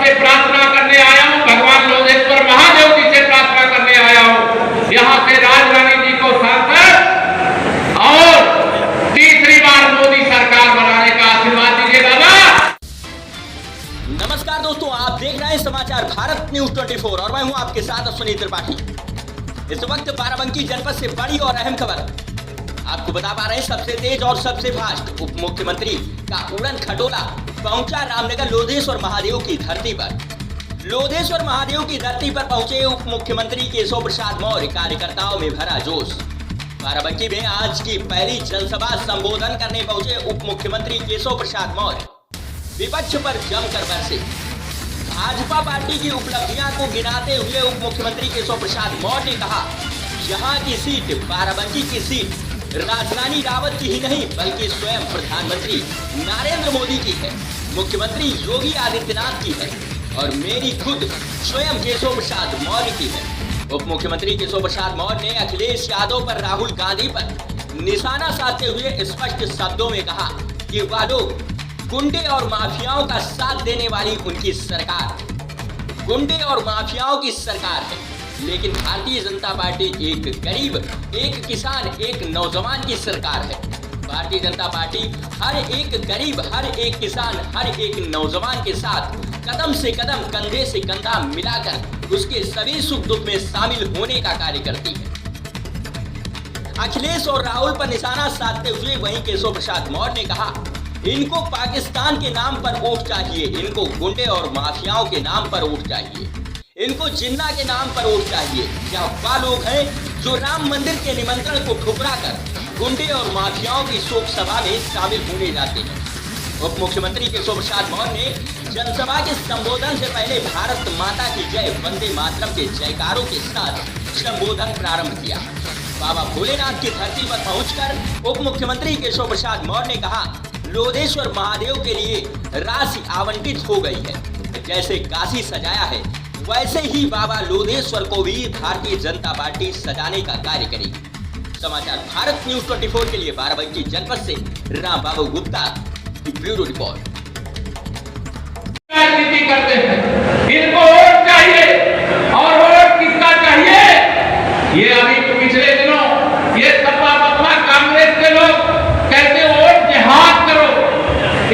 से प्रार्थना करने आया हूं, भगवान लोधेश्वर महादेव जी से प्रार्थना करने आया हूं। यहां से राजरानी जी को सांसद और तीसरी बार मोदी सरकार बनाने का आशीर्वाद दीजिए बाबा। नमस्कार दोस्तों, आप देख रहे हैं समाचार भारत न्यूज 24 और मैं हूं आपके साथ अश्विनी त्रिपाठी। इस वक्त बाराबंकी जनपद से बड़ी और अहम खबर आपको बता पा रहे हैं। सबसे तेज और सबसे फास्ट उप मुख्यमंत्री का उड़न खटोला पहुंचा रामनगर लोधेश्वर महादेव की धरती पर। लोधेश्वर महादेव की धरती पर पहुंचे उप मुख्यमंत्री केशव प्रसाद मौर्य, कार्यकर्ताओं में भरा जोश। बाराबंकी में आज की पहली जनसभा संबोधन करने पहुंचे उप मुख्यमंत्री केशव प्रसाद मौर्य विपक्ष पर जमकर बरसे। भाजपा पार्टी की उपलब्धियां को गिनाते हुए उप मुख्यमंत्री केशव प्रसाद मौर्य ने कहा, यहाँ की सीट बाराबंकी की सीट राजरानी रावत की ही नहीं बल्कि स्वयं प्रधानमंत्री नरेंद्र मोदी की है, मुख्यमंत्री योगी आदित्यनाथ की है और मेरी खुद स्वयं केशव प्रसाद मौर्य की है। उप मुख्यमंत्री केशव प्रसाद मौर्य ने अखिलेश यादव पर, राहुल गांधी पर निशाना साधते हुए स्पष्ट शब्दों में कहा कि वह लोग गुंडे और माफियाओं का साथ देने वाली उनकी सरकार गुंडे और माफियाओं की सरकार है, लेकिन भारतीय जनता पार्टी एक गरीब, एक किसान, एक नौजवान की सरकार है। भारतीय जनता पार्टी हर एक गरीब, हर एक किसान, हर एक नौजवान के साथ कदम से कदम, कंधे से कंधा मिलाकर उसके सभी सुख दुख में शामिल होने का कार्य करती है। अखिलेश और राहुल पर निशाना साधते हुए वहीं केशव प्रसाद मौर्य ने कहा, इनको पाकिस्तान के नाम पर वोट चाहिए, इनको गुंडे और माफियाओं के नाम पर वोट चाहिए, इनको जिन्ना के नाम पर वोट चाहिए। क्या वह लोग हैं जो राम मंदिर के निमंत्रण को ठुकरा कर गुंडे और माफियाओं की शोक सभा में शामिल होने जाते हैं। उप मुख्यमंत्री केशव प्रसाद मौर्य ने जनसभा के संबोधन से पहले भारत माता की जय, वंदे मातरम के जयकारों के साथ संबोधन प्रारंभ किया। बाबा भोलेनाथ की धरती पर पहुंचकर उप मुख्यमंत्री केशव प्रसाद मौर्य ने कहा, लोधेश्वर महादेव के लिए राशि आवंटित हो गई है। जैसे काशी सजाया है वैसे ही बाबा लोधेश्वर को भी भारतीय जनता पार्टी सजाने का कार्य करेगी। समाचार भारत न्यूज 24 के लिए बाराबंकी जनपद से राम बाबू गुप्ता की ब्यूरो रिपोर्ट। राजनीति करते हैं, इनको वोट चाहिए और वोट किसका चाहिए? ये अभी पिछले दिनों ये सपा बसपा कांग्रेस के लोग कहते वोट जिहाद करो,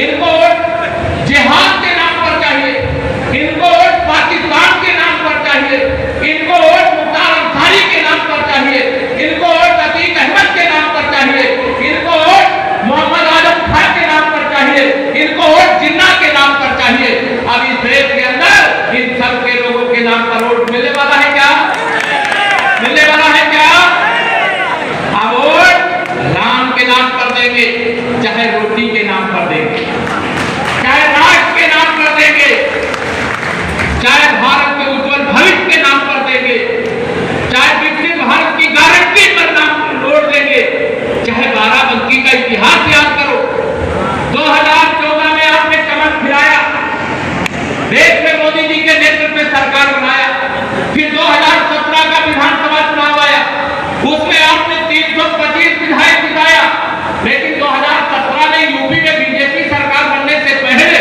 इनको वोट जिहाद के नाम पर चाहिए, इनको वोट पाकिस्तान के नाम पर चाहिए, इनको वोट मुख्तार अंसारी के नाम पर चाहिए, इनको वोट अतीक अहमद के नाम पर चाहिए, इनको वोट मोहम्मद आजम खान के नाम पर चाहिए, इनको वोट जिन्ना के नाम पर चाहिए। अब इस देश के अंदर इन सब के लोगों के नाम पर वोट मिलने वाला है क्या? मिलने वाला है क्या? अब वोट राम के नाम पर देंगे, चाहे रोटी के नाम पर देंगे, चाहे राष्ट्र के नाम पर देंगे, चाहे भारत के उज्जवल भविष्य के नाम पर देंगे, चाहे विकसित भारत की गारंटी पर नाम जोड़ देंगे, चाहे बाराबंकी का इतिहास याद करो। 2014 में आपने चमक खिलाया, देश में मोदी जी के नेतृत्व में सरकार बनाया, फिर 2017 का विधानसभा चुनाव आया, उसमें आपने 325 विधायक जिताया, लेकिन 2017 में यूपी में बीजेपी सरकार बनने से पहले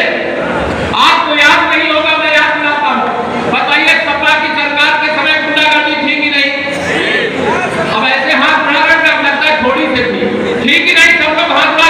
आपको याद नहीं होगा, मैं याद दिलाता हूं, बताइए सपा की सरकार के समय गुंडागर्दी थी कि नहीं? अब ऐसे हाथ बढ़ा रहे हैं, लगता है थोड़ी सी थी कि नहीं? सब लोग हाथ बढ़ा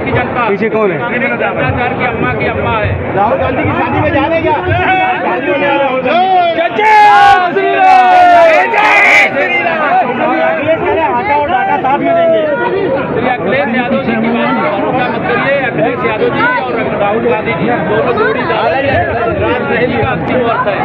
की जनता पीछे कौन है? भ्रष्टाचार की अम्मा है। राहुल गांधी की शादी में जाने क्या? आटा और डाटा साथ में देंगे। श्री अखिलेश यादव जी की बात पर भरोसा मत करिए। अखिलेश यादव जी और राहुल गांधी जी दोनों जोड़ी राजनीति का अंतिम वर्ष है।